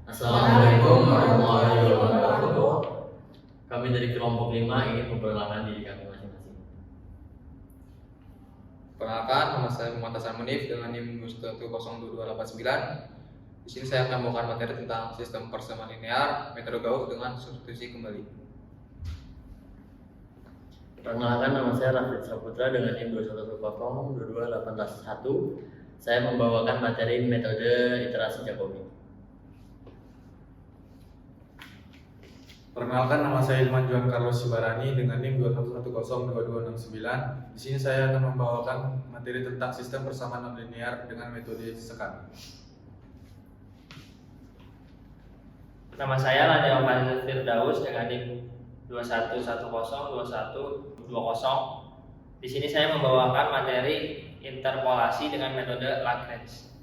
Assalamualaikum warahmatullahi wabarakatuh. Kami dari kelompok 5 ingin memperkenalkan diri kami masing-masing. Perkenalkan, nama saya Muhammad Hasan Munif dengan NIM 1022289. Di sini saya akan membawakan materi tentang sistem persamaan linear, metode Gauss dengan substitusi kembali. Perkenalkan, nama saya Rafid Saputra dengan NIM 211022881. Saya membawakan materi metode iterasi Jacobi. Perkenalkan, nama saya Ilman Juan Carlos Sibarani dengan NIM 211022269. Di sini saya akan membawakan materi tentang sistem persamaan nonlinear dengan metode sekat. Nama saya Lada Fadil Firdaus dengan NIM 211022120. Di sini saya membawakan materi interpolasi dengan metode Lagrange.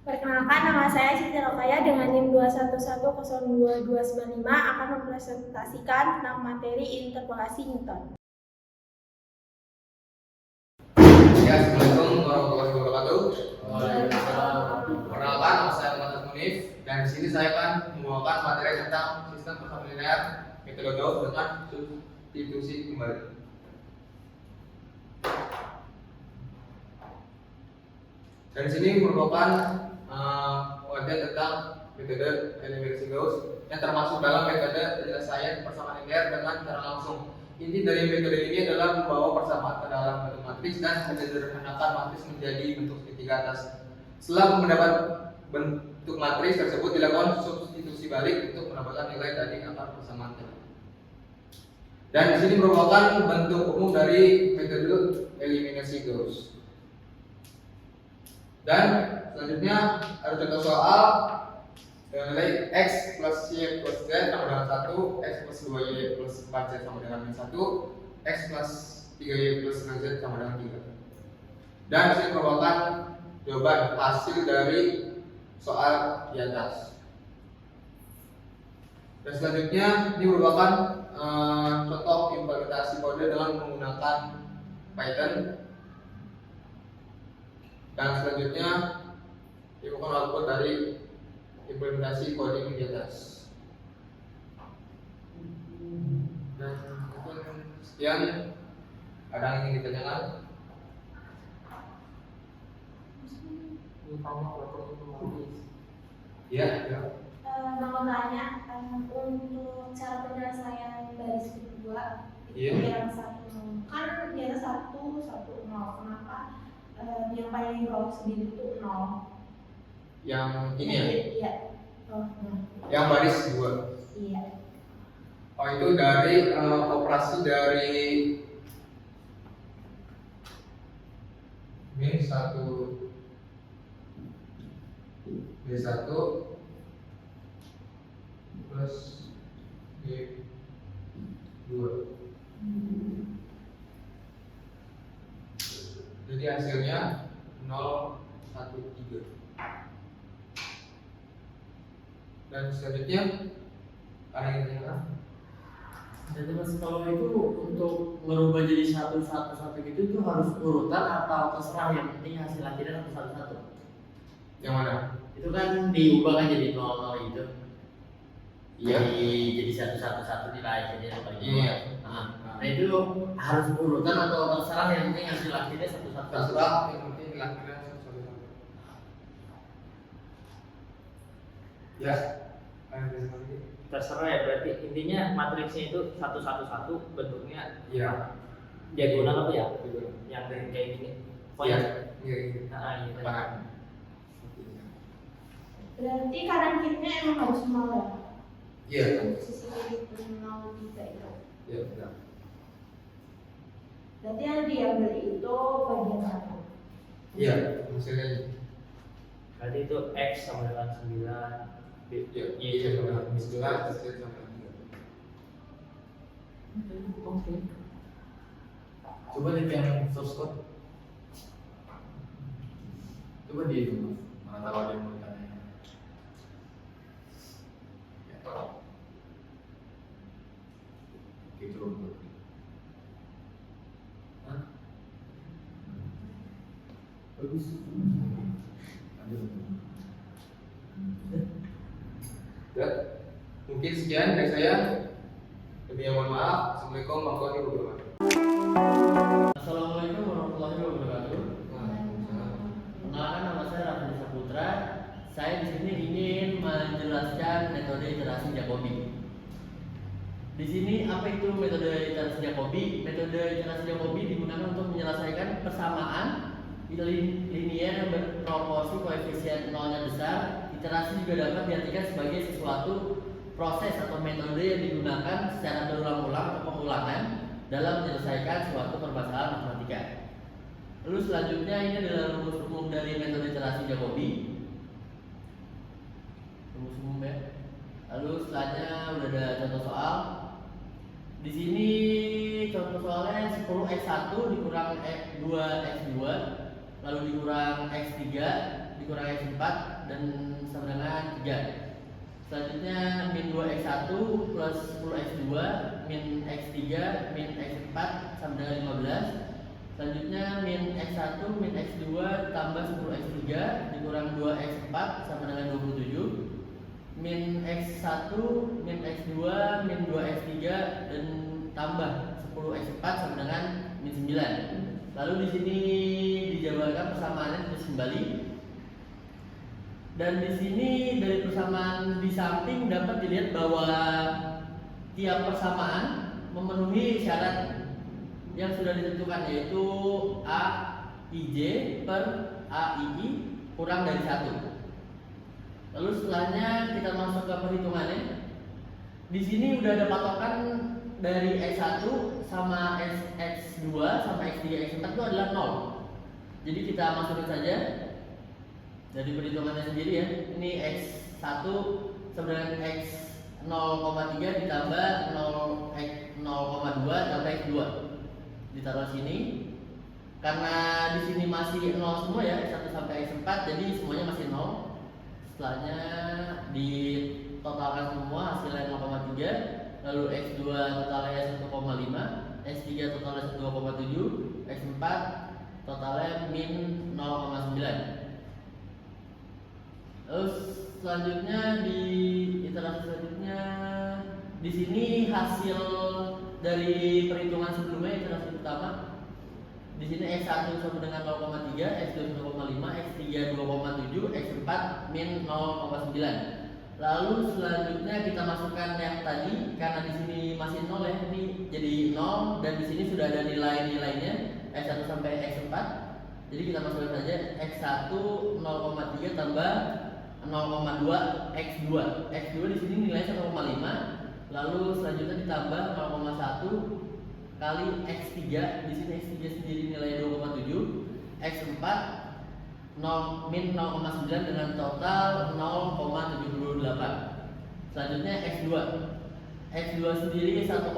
Perkenalkan, nama saya Siti Rokaya dengan NIM 211022295 akan mempresentasikan tentang materi interpolasi Newton. Ya, Assalamualaikum warahmatullahi wabarakatuh. Perkenalkan, nama saya Muhammad Munif dan di sini saya akan membawakan materi tentang sistem persamaan linear, metode Gauss dengan substitusi kembali. Dan di sini merupakan pengertian tentang metode eliminasi Gauss yang termasuk dalam metode penyelesaian persamaan linear dengan cara langsung. Inti dari metode ini adalah membawa persamaan ke dalam bentuk matriks dan menyederhanakan matriks menjadi bentuk segitiga atas. Setelah mendapat bentuk matriks tersebut, dilakukan substitusi balik untuk mendapatkan nilai dari akar persamaan. Dan di sini merupakan bentuk umum dari metode eliminasi Gauss. Dan selanjutnya ada contoh soal dengan nilai x plus y plus z sama dengan 1, x plus 2y plus 4z sama dengan min 1, x plus 3y plus 6z sama dengan 3. Dan ini merupakan jawaban hasil dari soal di atas. Dan selanjutnya ini merupakan contoh implementasi kode dengan menggunakan Python. Dan selanjutnya ini bukan output dari implementasi coding di atas. Dan mungkin sekian. Ada yang ingin ditanyakan? Iya. Mau tanya untuk cara penyelesaian baris kedua Iya. yang satu kan dia satu nol, kenapa yang paling bawah sendiri itu 0? Yang ini ya? Iya. Yang baris 2. Iya. Oh, itu dari operasi dari min 1 B1 plus B2. Jadi hasilnya 0, 1, 3. Dan selanjutnya ada yang ditanyakan? Jadi mas, kalau itu untuk merubah jadi satu gitu itu harus urutan atau terserah, yang penting hasil akhirnya satu. Yang mana? Itu kan diubah kan jadi 00 gitu. Iya. Jadi satu nilai jadi apa gitu. Iya. Nah itu harus urutan atau terserah, yang penting hasil akhirnya satu. Terserah, yang penting akhirnya 1. Ya. Terserah ya, berarti intinya matriksnya itu 111 bentuknya Iya. diagonal apa ya? Diagonal. Yang kayak gini. Iya. Pokoknya. Iya. Nah, iya. Paham. Berarti kanan kirinya emang harus 0 ya? Iya. Sisi kiri 0, 3 itu. Iya, benar. Berarti yang diambil itu bagian satu. Iya, hasilnya. Berarti itu X sama dengan 9. Iya, Iya, sama dengan 9, hasilnya sama dengan 3. Oke. Coba lihat yang source code. Coba di itu, mana tahu ada yang mau ditanya. Gitu. Bagus. Lanjut. Mungkin sekian dari saya. Lebih yang mohon maaf. Assalamualaikum warahmatullahi wabarakatuh. Assalamualaikum warahmatullahi wabarakatuh. Perkenalkan, nama saya Raffi Saputra. Saya di sini ingin menjelaskan metode iterasi Jacobi. Di sini apa itu metode iterasi Jacobi? Metode iterasi Jacobi digunakan untuk menyelesaikan persamaan linier yang berproporsi koefisien nolnya besar. Iterasi juga dapat diartikan sebagai sesuatu proses atau metode yang digunakan secara berulang-ulang atau pengulangan dalam menyelesaikan suatu permasalahan matematika. Lalu selanjutnya ini adalah rumus umum dari metode iterasi Jacobi. Rumus umum ya. Lalu setelahnya udah ada contoh soal. Di sini contoh soalnya 10x1 dikurang 2x2 lalu dikurang x3 dikurang x4 dan sama dengan 3. Selanjutnya min 2x1 plus 10x2 min x3 min x4 sama dengan 15. Selanjutnya min x1 min x2 tambah 10x3 dikurang 2x4 sama dengan 27. Min x1 min x2 min 2x3 dan tambah 10x4 sama dengan min 9. Lalu di sini dijabarkan persamaannya terus kembali. Dan di sini dari persamaan di samping dapat dilihat bahwa tiap persamaan memenuhi syarat yang sudah ditentukan, yaitu A IJ per A II kurang dari 1. Lalu setelahnya kita masuk ke perhitungannya. Di sini udah ada patokan dari X1 sama X2 sama X3 X4 itu adalah 0. Jadi kita masukin saja dari perhitungannya sendiri ya. Ini X1 sama dengan X 0,3 ditambah 0,2 tambah X2. Ditaruh sini. Karena di sini masih 0 semua ya, X1 sampai X4, jadi semuanya masih 0. Setelahnya ditotalkan semua hasilnya 0,3, lalu X2 totalnya 1,5, X3 totalnya 2,7, X4 totalnya min 0,9. Terus selanjutnya di iterasi selanjutnya di sini hasil dari perhitungan sebelumnya iterasi pertama. Di sini X1 sama dengan 0,3, X2 1,5, X3 2,7, X4 min 0,9. Lalu selanjutnya kita masukkan yang tadi, karena di sini masih 0 ya, ini jadi 0 dan di sini sudah ada nilai-nilainya X1 sampai X4. Jadi kita masukkan saja X1 0,3 tambah 0,2 X2. X2 di sini nilainya 1,5. Lalu selanjutnya ditambah 0,1 kali X3, di sini X3 sendiri nilai 2,7, X4 min 0,9 dengan total 0,78. Selanjutnya X2. X2 sendiri 1,5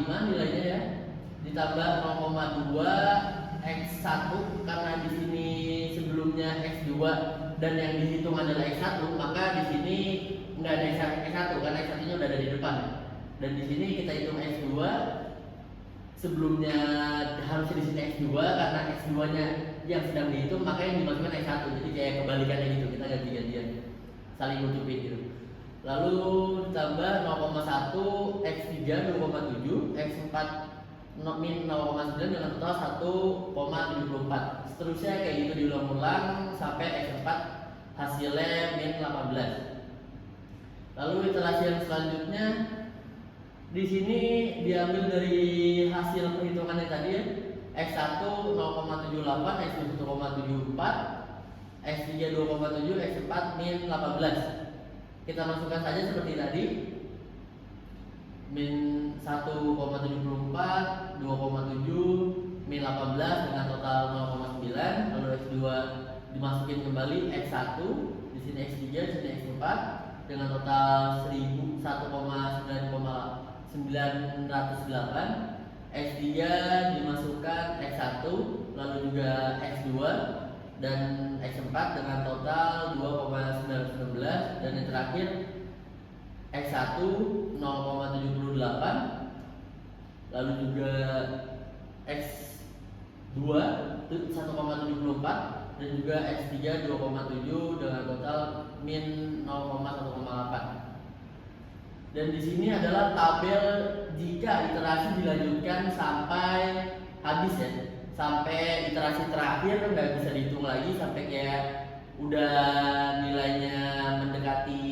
nilainya ya. Ditambah 0,2 X1 karena di sini sebelumnya X2 dan yang dihitung adalah X1, maka di sini nggak ada X1 karena X1-nya udah ada di depan. Dan di sini kita hitung X2. Sebelumnya harusnya di sini X2 karena X2-nya yang sedang dihitung, maka yang dimasukkan X1. Jadi kayak kebalikannya gitu, kita ganti-gantian saling nutupin gitu. Lalu ditambah 0,1 X3 2,7, X4 min 0,9 dengan total 1,74. Seterusnya kayak gitu diulang-ulang sampai X4 hasilnya min 18. Lalu iterasi yang selanjutnya di sini diambil dari hasil perhitungannya tadi ya. X1 0,78, X2 1,74, X3 2,7, X4 min 18. Kita masukkan saja seperti tadi. Min 1,74, 2,7, min 18 dengan total 0,9. Lalu X2 dimasukin kembali X1, di sini X3, di sini X4 dengan total 1.908. X3 dimasukkan X1, lalu juga X2 dan X4 dengan total 2,911 dan yang terakhir X1 0,78, lalu juga X2 1,74 dan juga X3 2,7 dengan total min 0,1,8. Dan di sini adalah tabel jika iterasi dilanjutkan sampai habis ya, sampai iterasi terakhir nggak bisa dihitung lagi sampai kayak udah nilainya mendekati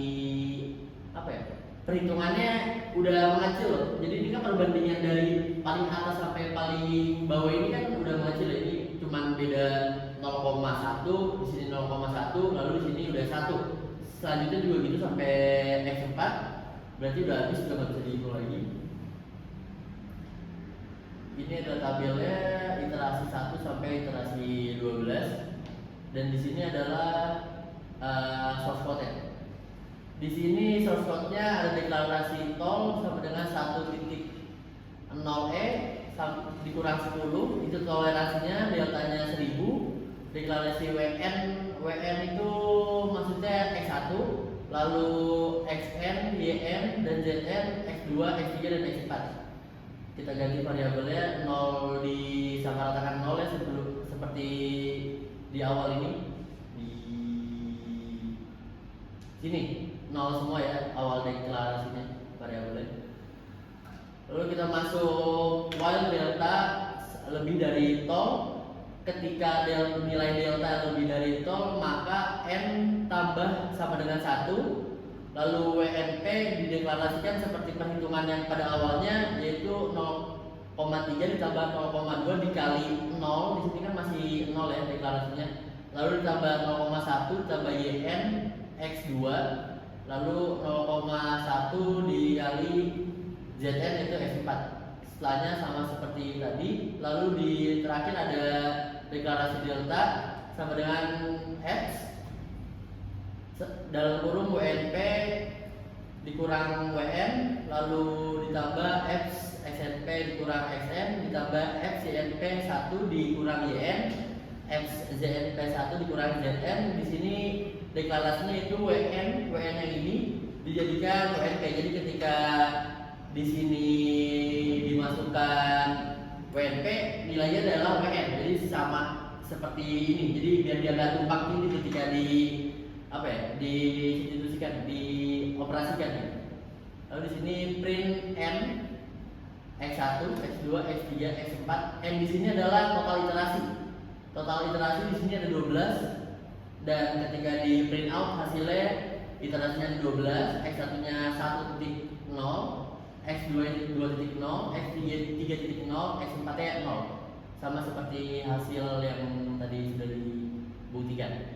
apa ya, perhitungannya udah mengecil loh. Jadi ini kan perbandingan dari paling atas sampai paling bawah ini kan udah mengecil ya. Ini cuman beda 0,1, di sini 0,1, lalu di sini udah 1. Selanjutnya juga gitu sampai x4, berarti udah habis, udah nggak bisa dihitung lagi. Ini adalah tabelnya iterasi 1 sampai iterasi 12, dan di sini adalah source code-nya. Di sini source code-nya ada deklarasi tol sama dengan 1.0e dikurang 10, itu toleransinya deltanya 1000. Deklarasi WN itu maksudnya X1, lalu XN, YN, dan ZN, X2, X3, dan X4. Kita ganti variabelnya 0 disamaratakan 0 ya, seperti di awal ini. Di sini 0 semua ya awal deklarasinya variabelnya. Lalu kita masuk while delta lebih dari tol. Ketika nilai delta lebih dari tol, maka n tambah sama dengan 1. Lalu WNP dideklarasikan seperti perhitungan yang pada awalnya, yaitu 0,3 ditambah 0,2 dikali 0. Di sini kan masih 0 ya deklarasinya. Lalu ditambah 0,1 ditambah YN X2, lalu 0,1 dikali ZN itu X4. Setelahnya sama seperti tadi. Lalu di terakhir ada deklarasi delta sama dengan X dalam kurung WNP dikurang WN, lalu ditambah X XNP dikurang XN, ditambah X YNP 1 dikurang YN, X ZNP 1 dikurang ZN. Di sini deklarasinya itu WN yang ini dijadikan WNP. Jadi ketika di sini dimasukkan WNP, nilainya adalah WN. Jadi sama seperti ini. Jadi biar dia nggak tumpang tindih ketika di apa ya, diinstitusikan, dioperasikan ya. Lalu di sini print n x1, x2, x3, x4. N di sini adalah total iterasi. Total iterasi di sini ada 12, dan ketika di print out hasilnya iterasinya ada 12, x1-nya 1.0, x2 2.0, x3 3.0, x4-nya 0. Sama seperti hasil yang tadi sudah dibuktikan.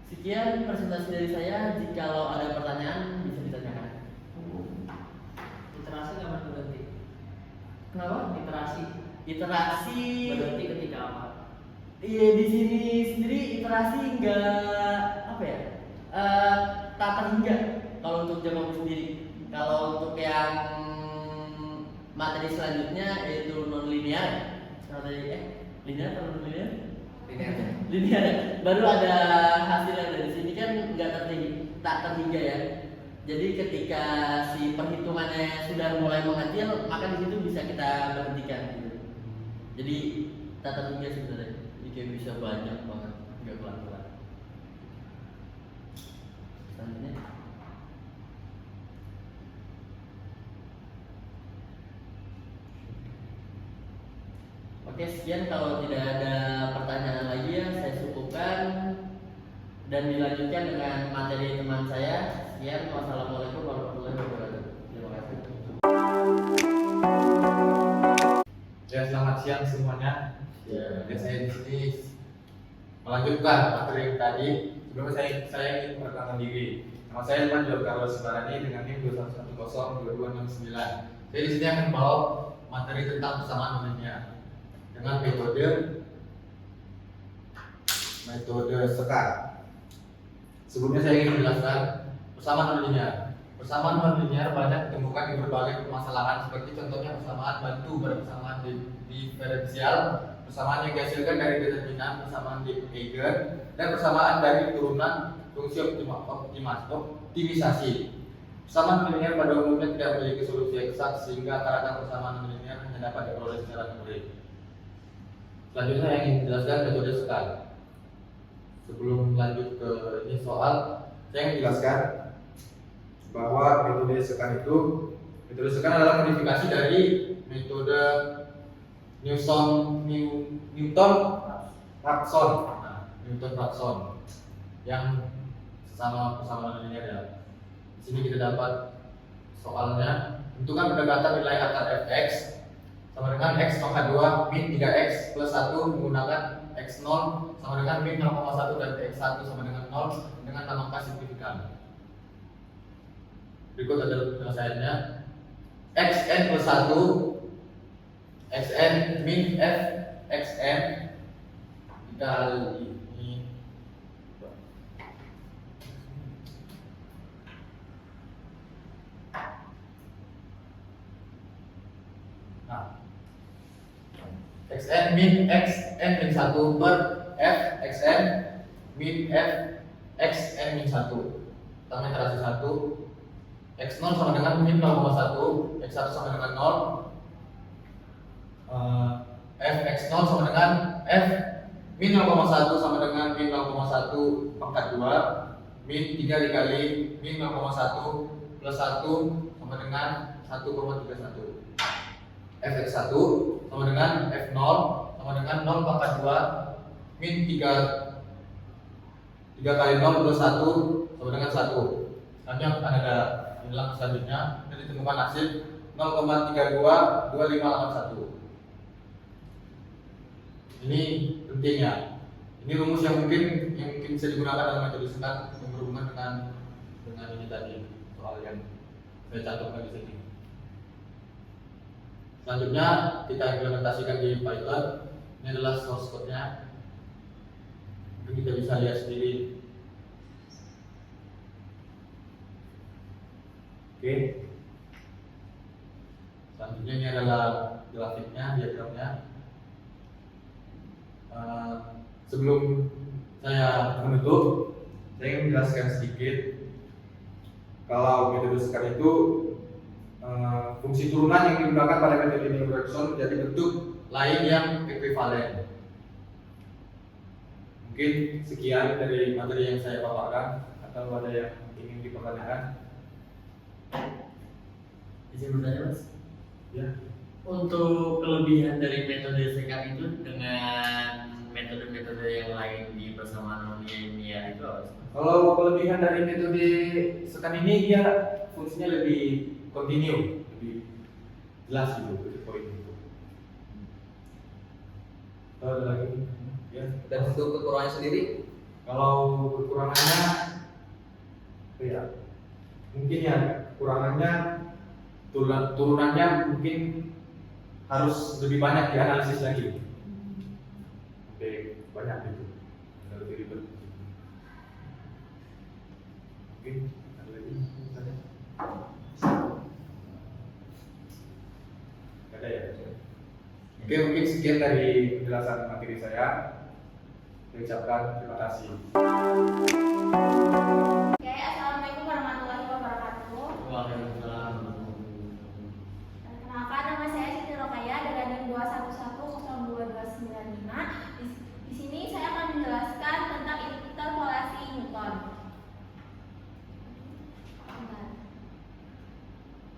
Sekian presentasi dari saya. Jikalau ada pertanyaan bisa ditanyakan. Iterasi nggak berhenti. Kenapa? Iterasi Berhenti ketika apa? Iya, di sini sendiri iterasi nggak apa ya, tak terhingga kalau untuk Java sendiri. Kalau untuk yang materi selanjutnya yaitu non linear, linear atau non linear? Linear. Baru ada hasil yang dari sini kan nggak tak terhingga ya. Jadi ketika si perhitungannya sudah mulai mengecil, maka di situ bisa kita berhentikan gitu. Jadi tak terhingga sebenarnya. Jadi kayak bisa banyak banget, nggak pelan-pelan. Selanjutnya. Oke, sekian. Kalau tidak ada pertanyaan lagi ya, saya cukupkan dan dilanjutkan dengan materi teman saya. Sekian, wassalamualaikum warahmatullahi wabarakatuh. Terima kasih. Ya, selamat siang semuanya. Ya, saya di sini melanjutkan materi yang tadi. Sebelumnya saya ingin perkenalkan diri. Nama saya Ilman Jor Carlos Sebarani dengan NIM 21102269. Saya di sini akan membawa materi tentang persamaan nonlinear dengan metode sekar. Sebelumnya saya ingin menjelaskan persamaan nonlinear. Persamaan nonlinear banyak ditemukan di berbagai permasalahan, seperti contohnya persamaan bantu pada persamaan diferensial, persamaan yang dihasilkan dari determinan, persamaan Eigen, dan persamaan dari turunan fungsi optimisasi. Persamaan nonlinear pada umumnya tidak memiliki solusi eksak, sehingga rata-rata persamaan nonlinear hanya dapat diperoleh secara numerik. Selanjutnya saya ingin menjelaskan metode sekar. Sebelum lanjut ke ini soal, saya ingin menjelaskan bahwa metode sekan adalah modifikasi dari metode Newton-Raphson yang sama persamaan linear ya. Di sini kita dapat soalnya tentukan pendekatan nilai akar fx sama dengan x pangkat 2 min 3x plus 1 menggunakan x0 sama dengan min 0,1 dan x1 sama dengan 0 dengan angka signifikan. Berikut adalah penyelesaiannya. Xn plus 1 xn min f xn dikali ini xn min xn min 1 per f xn min f xn min 1 tambah interaksi 1 x0 sama dengan min 0,1 x1 sama dengan 0 f x0 sama dengan f min 0,1 sama dengan min 0,1 pangkat 2 min 3 dikali min 0,1 plus 1 sama dengan 1,31 fx1 sama dengan f0 sama dengan 0 pangkat 2 min 3 kali 0 plus 1 sama dengan 1. Selanjutnya ada bilang selanjutnya dan ditemukan hasil 0,322581. Ini pentingnya. Ini rumus yang mungkin bisa digunakan dalam metode sekan yang berhubungan dengan ini tadi, soal yang saya cantumkan di sini. Selanjutnya kita implementasikan di Python. Ini adalah source code-nya. Mungkin kita bisa lihat sendiri. Oke. Selanjutnya ini adalah grafiknya, diagramnya. Sebelum saya menutup, saya ingin menjelaskan sedikit kalau metode sekan itu fungsi turunan yang digunakan pada metode Newton-Raphson menjadi bentuk lain yang ekuivalen. Mungkin sekian dari materi yang saya paparkan, atau ada yang ingin dipertanyakan? Izin bertanya Mas? Ya. Untuk kelebihan dari metode sekan itu dengan metode-metode yang lain di persamaan linear itu apa sih? Kalau kelebihan dari metode sekan ini, dia fungsinya lebih kontinu, lebih jelas gitu, lebih poin gitu. Ada lagi? Ya. Dan untuk kekurangannya sendiri, Kalau kekurangannya, ya mungkin ya kekurangannya turunannya mungkin harus lebih banyak dianalisis lagi. Oke, banyak itu. Ada lebih ribet. Oke, ada lagi? Ada ya? Oke, mungkin sekian dari penjelasan materi saya. Saya ucapkan terima kasih. Oke, assalamualaikum warahmatullahi wabarakatuh. Waalaikumsalam. Perkenalkan, nama saya Siti Rokaya dengan NIM 2110225. Di sini saya akan menjelaskan tentang interpolasi Newton.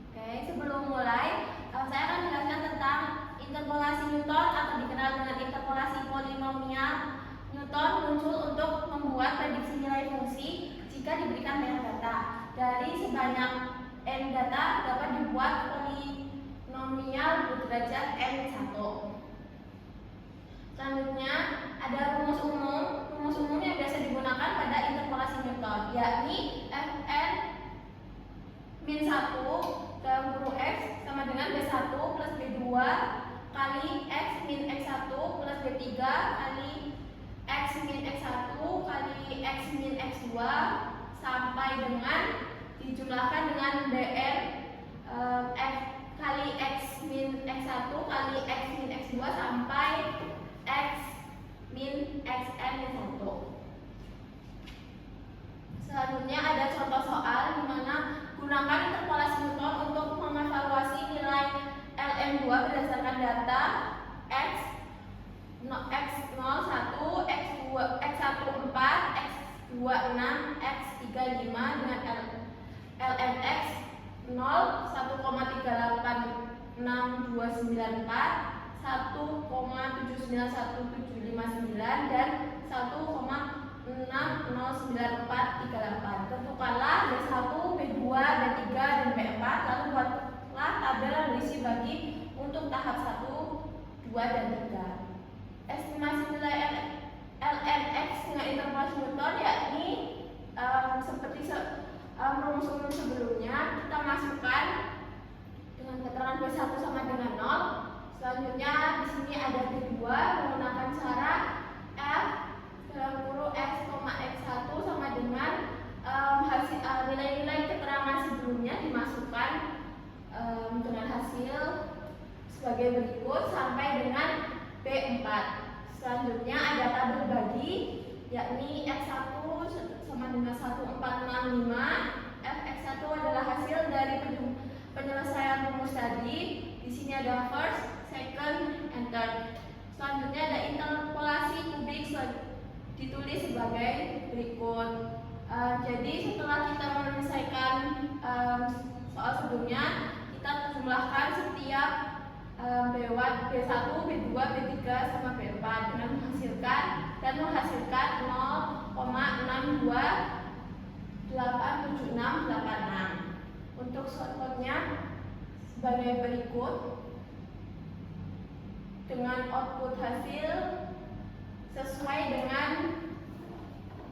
Oke, sebelum mulai, saya akan menjelaskan tentang interpolasi Newton atau dikenal dengan interpolasi polinomial. Newton muncul untuk membuat prediksi nilai fungsi jika diberikan banyak data. Dari sebanyak n data dapat dibuat polinomial berderajat n1. Selanjutnya ada rumus umum yang biasa digunakan pada interpolasi Newton, yakni fn min 1 dalam kurung x sama dengan b1 plus b2 kali x min x1 plus b3 kali x min x1 kali x min x2 sampai dengan dijumlahkan dengan dr f kali x min x1 kali x min x2 sampai x min xn min 1. Selanjutnya ada contoh soal di mana gunakan interpolasi Newton untuk mengevaluasi nilai LM2 berdasarkan data x x01, x2, x14, x26, x35 dengan LMX 1,3862194, 1,7911759 dan 1,609438. Tentukanlah B1, B2, B3 dan B4, lalu buatlah tabel berisi bagi untuk tahap 1, 2 dan 3. Estimasi nilai lnx dengan interpolasi Newton yakni seperti rumus umum sebelumnya, kita masukkan dengan keterangan B1 sama dengan 0. Selanjutnya di sini ada B2 menggunakan cara F X, X1 sama dengan nilai-nilai keterangan sebelumnya dimasukkan dengan hasil sebagai berikut sampai dengan B4. Selanjutnya ada tabel bagi yakni X1 sama dengan 1465. Fx1 adalah hasil dari penyelesaian rumus tadi. Di sini ada first, second, and third. Selanjutnya ada interpolasi kubik ditulis sebagai berikut. Jadi setelah kita menyelesaikan soal sebelumnya, kita jumlahkan setiap B1, B2, B3 sama B4 dengan menghasilkan 0,628786. Untuk shortcode-nya sebagai berikut dengan output hasil sesuai dengan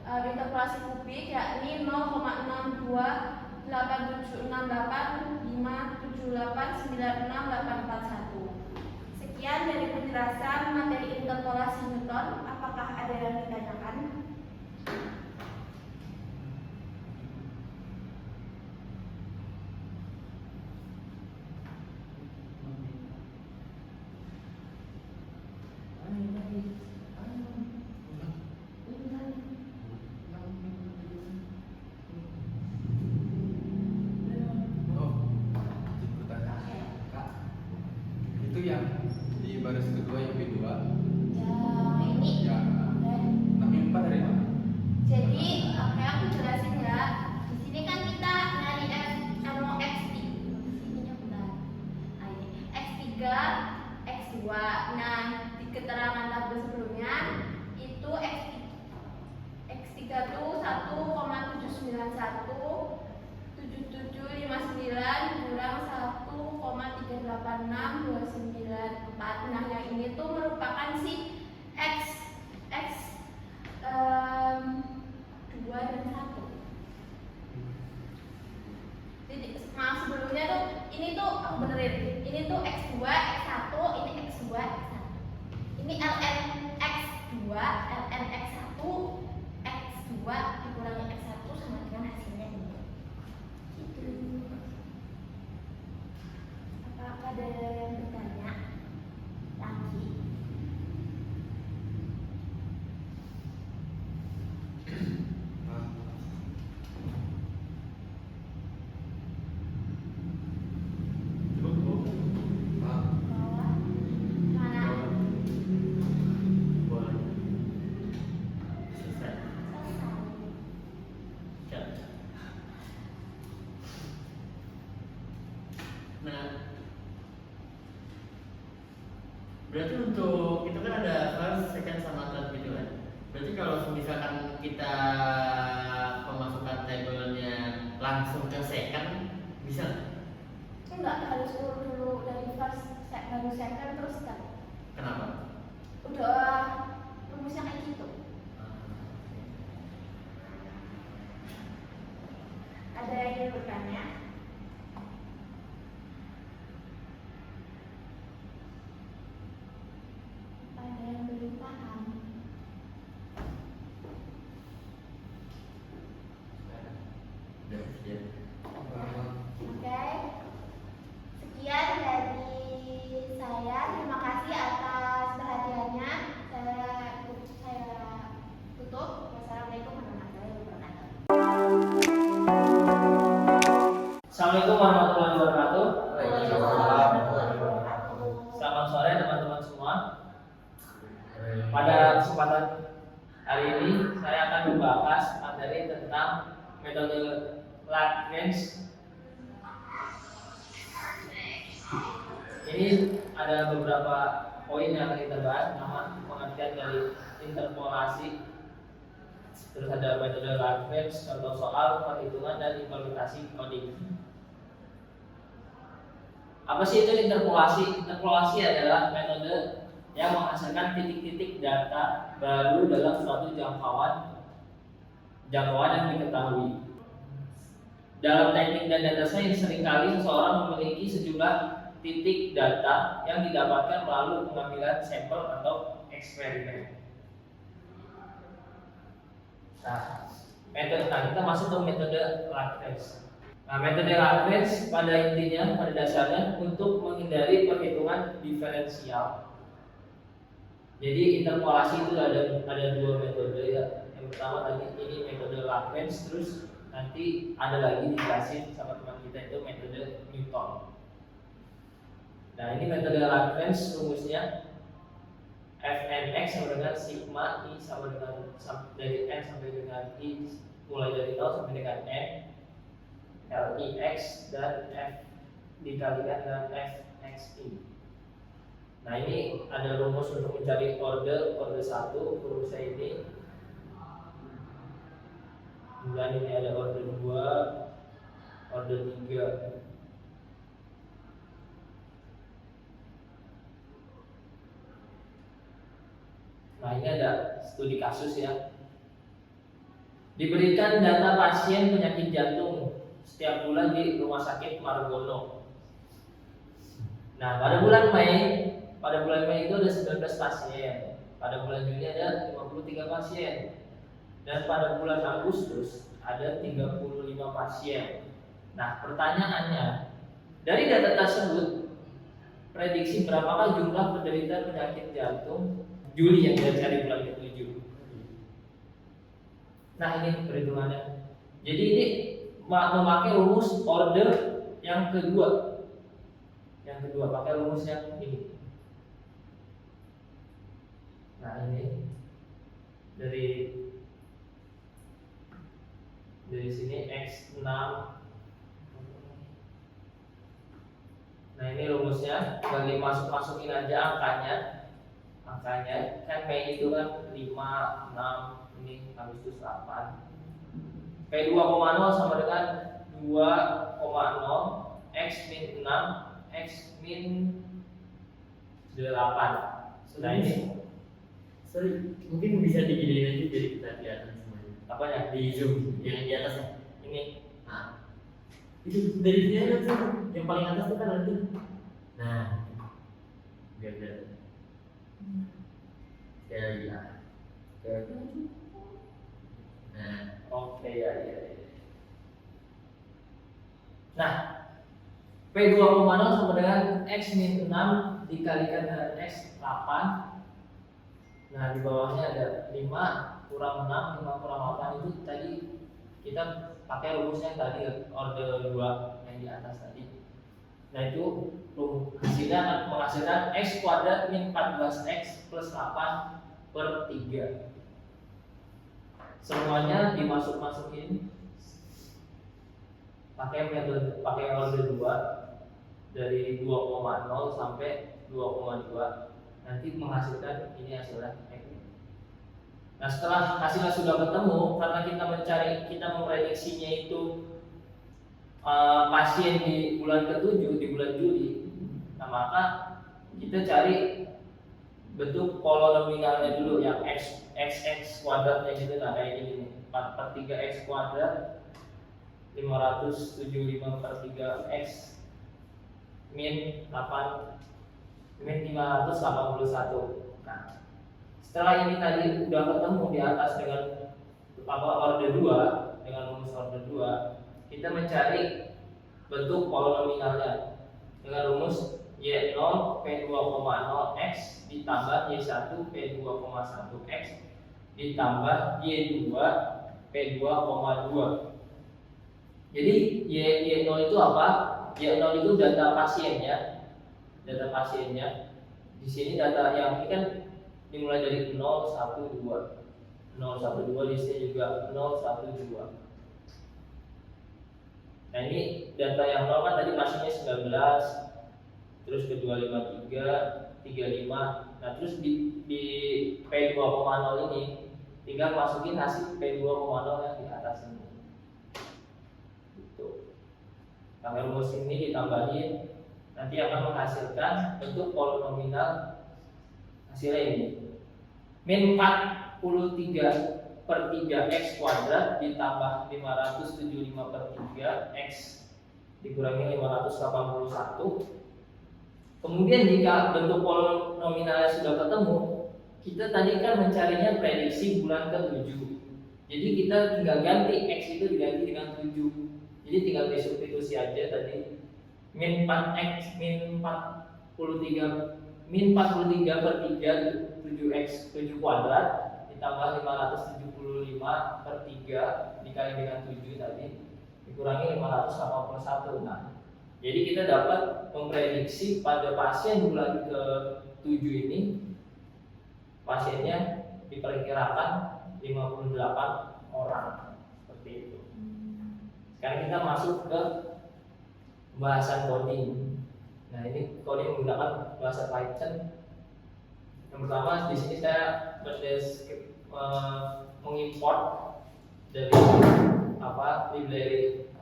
interpolasi kubik yakni 0,628768578968441. Sekian dari penjelasan materi interpolasi Newton. Apakah ada yang ditanyakan? Itu yang di baris kedua yang B2. Ini. Ya. Oke. Tapi 4 dari mana? Jadi, aku jelasin ya. Di sini kan kita nyari X3. Ini bentar. Nah, ini X3, X2. Nah, di keterangan tabel sebelumnya itu X3 tuh 1,7917759 kurang 1,3862994. Nah, yang ini tuh merupakan si X 2 dan 1. Jadi maaf sebelumnya tuh ini tuh aku benerin. Ini tuh X2, X1, ini X2, X1. Ini ln X2, ln X1, X2 dikurangi X1 sama dengan hasilnya ini. Gitu. Apakah ada yang bertanya lagi? Berarti untuk itu kan ada first, second sama third gitu kan. Berarti kalau misalkan kita memasukkan tabelnya langsung ke second bisa nggak? Enggak, harus urut dulu dari first, baru second terus third. Kenapa? Udah rumusnya kayak gitu. Ada yang ingin bertanya? Ada yang belum paham? Ya. Oke. Sekian dari saya. Terima kasih atas perhatiannya. Saya tutup. Wassalamualaikum warahmatullahi wabarakatuh. Assalamualaikum warahmatullahi wabarakatuh. Waalaikumsalam. Selamat sore teman-teman semua. Pada kesempatan hari ini saya akan membahas materi tentang metode Lagrange Ini ada beberapa poin yang akan kita bahas. Nama pengertian dari interpolasi, terus ada metode Lagrange, contoh soal, perhitungan, dan implementasi coding. Apa sih itu interpolasi? Interpolasi adalah metode yang menghasilkan titik-titik data baru dalam suatu jangkauan yang diketahui. Dalam teknik dan data science seringkali seseorang memiliki sejumlah titik data yang didapatkan melalui pengambilan sampel atau eksperimen. Nah, kita masuk ke metode Lagrange. Nah, metode Lagrange pada intinya, pada dasarnya untuk menghindari perhitungan diferensial. Jadi interpolasi itu ada dua metode ya. Yang pertama tadi ini metode Lagrange, terus nanti ada lagi dijelasin sama teman kita itu metode Newton. Nah, ini metode Lagrange rumusnya Fnx sama dengan sigma I sama dengan dari n sampai dengan I mulai dari 0 sampai dengan n Lix dan F dikalikan dengan Fxi. Nah, ini ada rumus untuk mencari order 1. Rumusnya ini kemudian ini ada order 2, order 3. Nah, ini ada studi kasus ya. Diberikan data pasien penyakit jantung setiap bulan di Rumah Sakit Margono. Nah, pada bulan Mei itu ada 19 pasien. Pada bulan Juni ada 53 pasien. Dan pada bulan Agustus ada 35 pasien. Nah, pertanyaannya, dari data tersebut prediksi berapakah jumlah penderita penyakit jantung Juli yang kita cari bulan ke-7. Nah, ini perhitungannya. Jadi ini memakai rumus order yang kedua. Yang kedua pakai rumus yang ini. Nah, ini dari sini X6. Nah, ini rumusnya, bagi masukin aja angkanya kan P itu kan 5, 6, ini Agustus 8. P 2,0 sama dengan 2,0 X min 6 X min 8. Nah, ini Sorry, mungkin bisa diginiin aja jadi kita kelihatan semuanya. apanya? Di zoom yang di atasnya. Ini Nah, itu dari sini aja tuh, yang paling atas itu kan nanti. Nah, biar kelihatan. Ya. Nah, oke ya. Nah, P 2,0 sama dengan X min 6 dikalikan dengan X 8. Nah, di bawahnya ada 5 kurang 6, 5 kurang 8 itu tadi kita pakai rumusnya tadi order 2 yang di atas tadi. Nah, itu hasilnya akan menghasilkan X kuadrat min 14X plus 8 per 3. Semuanya dimasukin pakai order 2 dari 2,0 sampai 2,2. Nanti menghasilkan ini hasilnya. Nah, setelah hasilnya sudah ketemu, karena kita memprediksinya itu pasien di bulan ke-7 di bulan Juli. Nah, maka kita cari bentuk polinomialnya dulu yang x kuadratnya gitu. Nah, kayak gini nih, 4 per 3 x kuadrat 575 per 3 x min 581. Nah, setelah ini tadi udah ketemu di atas dengan order 2, dengan rumus order 2, kita mencari bentuk polinomialnya dengan rumus Y0 P2,0 X ditambah Y1 P2,1 X ditambah Y2 P2,2. Jadi Y0 itu apa? Y0 itu data pasiennya. Di sini data yang ini kan dimulai dari 0, 1, 2. 0, 1, 2 di sini juga 0, 1, 2. Nah, ini data yang 0 kan tadi pasiennya 19. terus ke 253, 35. Nah, terus di P2,0 ini tinggal masukin hasil P2,0 yang di atas ini. Gitu. Karena rumus ini ditambahin nanti akan menghasilkan bentuk polinomial hasilnya ini. Min 43/3 x kuadrat ditambah 575/3 x dikurangi 581. Kemudian jika bentuk polinomialnya sudah ketemu, kita tadi kan mencarinya prediksi bulan ke-7. Jadi kita tinggal ganti x itu diganti dengan 7. Jadi tinggal disubstitusi aja tadi min 4x min 43 per 3 7x 7 kuadrat ditambah 575/3 dikali dengan 7 tadi dikurangi 581. Nah, jadi kita dapat memprediksi pada pasien bulan ke-7 ini pasiennya diperkirakan 58 orang seperti itu. Sekarang kita masuk ke pembahasan coding. Nah, ini coding menggunakan bahasa Python. Yang pertama di sini saya mengimport dari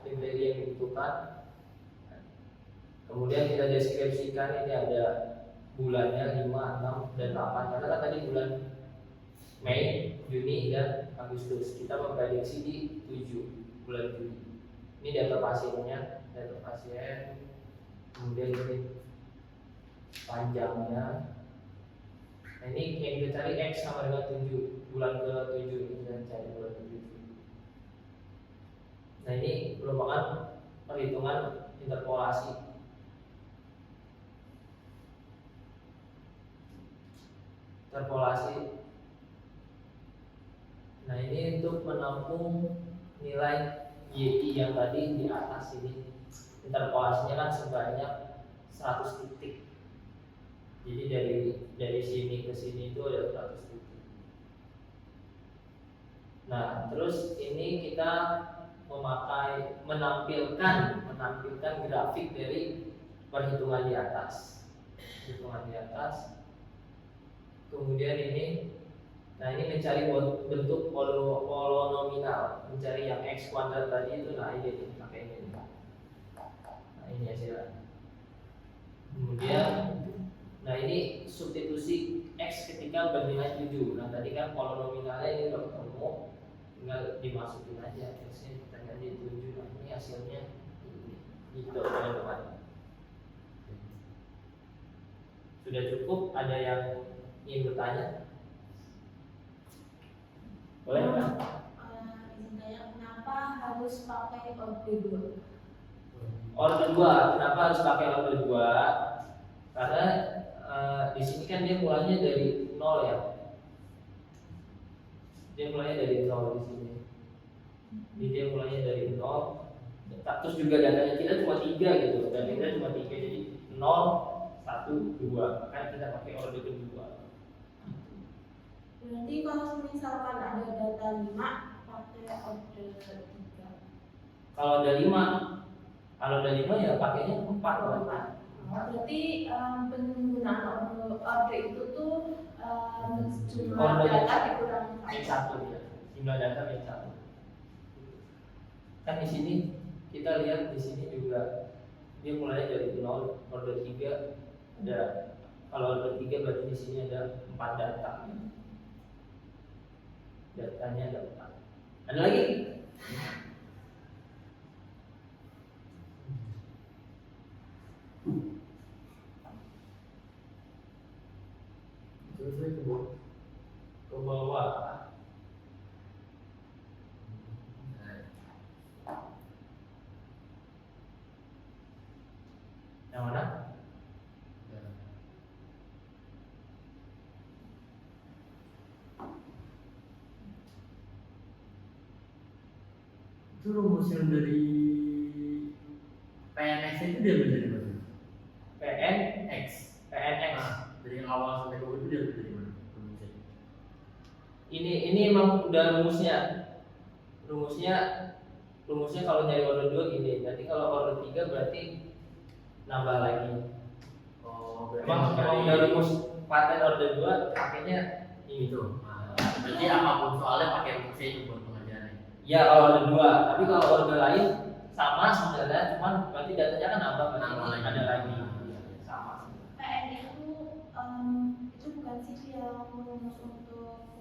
library yang dibutuhkan. Kemudian kita deskripsikan ini ada bulannya 5, 6, dan 8 karena kan tadi bulan Mei, Juni, dan Agustus. Kita memprediksi di 7 bulan Juni. Ini data pasiennya, data pasien. Kemudian ini panjangnya. Nah, ini yang kita cari X sama dengan 7 bulan ke-7 ini kita cari bulan ke-7. Nah, ini merupakan perhitungan interpolasi. Nah, ini untuk menampung nilai YI yang tadi di atas ini. Interpolasinya kan sebanyak 100 titik. Jadi dari sini ke sini itu ada 100 titik. Nah, terus ini kita menampilkan grafik dari perhitungan di atas. Kemudian ini mencari bentuk polinomial, mencari yang x kuadrat tadi itu. Nah, ini pakai ini. Nah, ini hasilnya. Kemudian ini substitusi x ketika bernilai 7. Nah, tadi kan polinomialnya ini udah ketemu, tinggal dimasukin aja x-nya kita ganti 7. Nah, ini hasilnya ini. Gitu, teman-teman. Sudah cukup? Ada yang ingin bertanya? Boleh kan? Izin tanya, kenapa harus pakai orde 2? Orde 2, kenapa harus pakai orde 2? Karena di sini kan dia mulanya dari 0 ya. Dia mulanya dari 0 di sini. Jadi dia mulanya dari 0. Terus juga datanya kita cuma 3 gitu. Dan kita cuma 3, jadi 0, 1, 2. Kan kita pakai orde kedua. Berarti kalau misalkan ada data 5 pakai orde 3. Kalau ada 5 ya pakainya 4. Berarti penggunaan orde itu tuh jumlah Orde data dikurangi Min 1 ya. Jumlah data Min 1. Kan di sini kita lihat di sini juga dia mulai dari 0, orde 3 ada. Kalau orde 3 berarti di sini ada 4 data. Datanya ada 4. Ada lagi? Terus ke bawah. Yang mana? Itu rumus yang dari PNX itu dia dari mana? PNX. Nah, dari yang awal sampai ke ujung dia dari mana rumusnya? Ini emang udah rumusnya. Rumusnya kalau nyari order 2 gini. Nanti kalau order 3 berarti nambah lagi. Emang udah rumus paten order 2 pakainya ini itu. Nah, berarti apapun soalnya pakai rumusnya itu buat pengajaran. ya kalau order 2, tapi kalau order lain sama sebenarnya, cuman berarti datanya kan nambah, Nambah lagi. ada lagi sama. PN itu bukan sih yang rumus untuk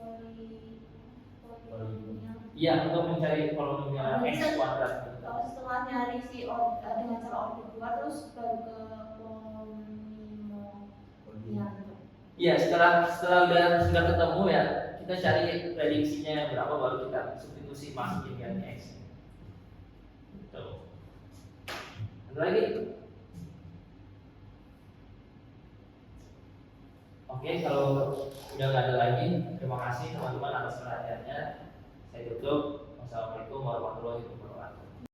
Iya, untuk mencari polinomial x kuadrat gitu. Kalau setelah nyari si dengan cara order 2 terus baru ke polinomialnya gitu. Iya, setelah sudah ketemu ya, kita cari prediksinya yang berapa, baru kita substitusi masukin ganti x. Gitu. Ada lagi? Oke, kalau udah nggak ada lagi, terima kasih teman-teman atas perhatiannya. Saya tutup. Wassalamualaikum warahmatullahi wabarakatuh.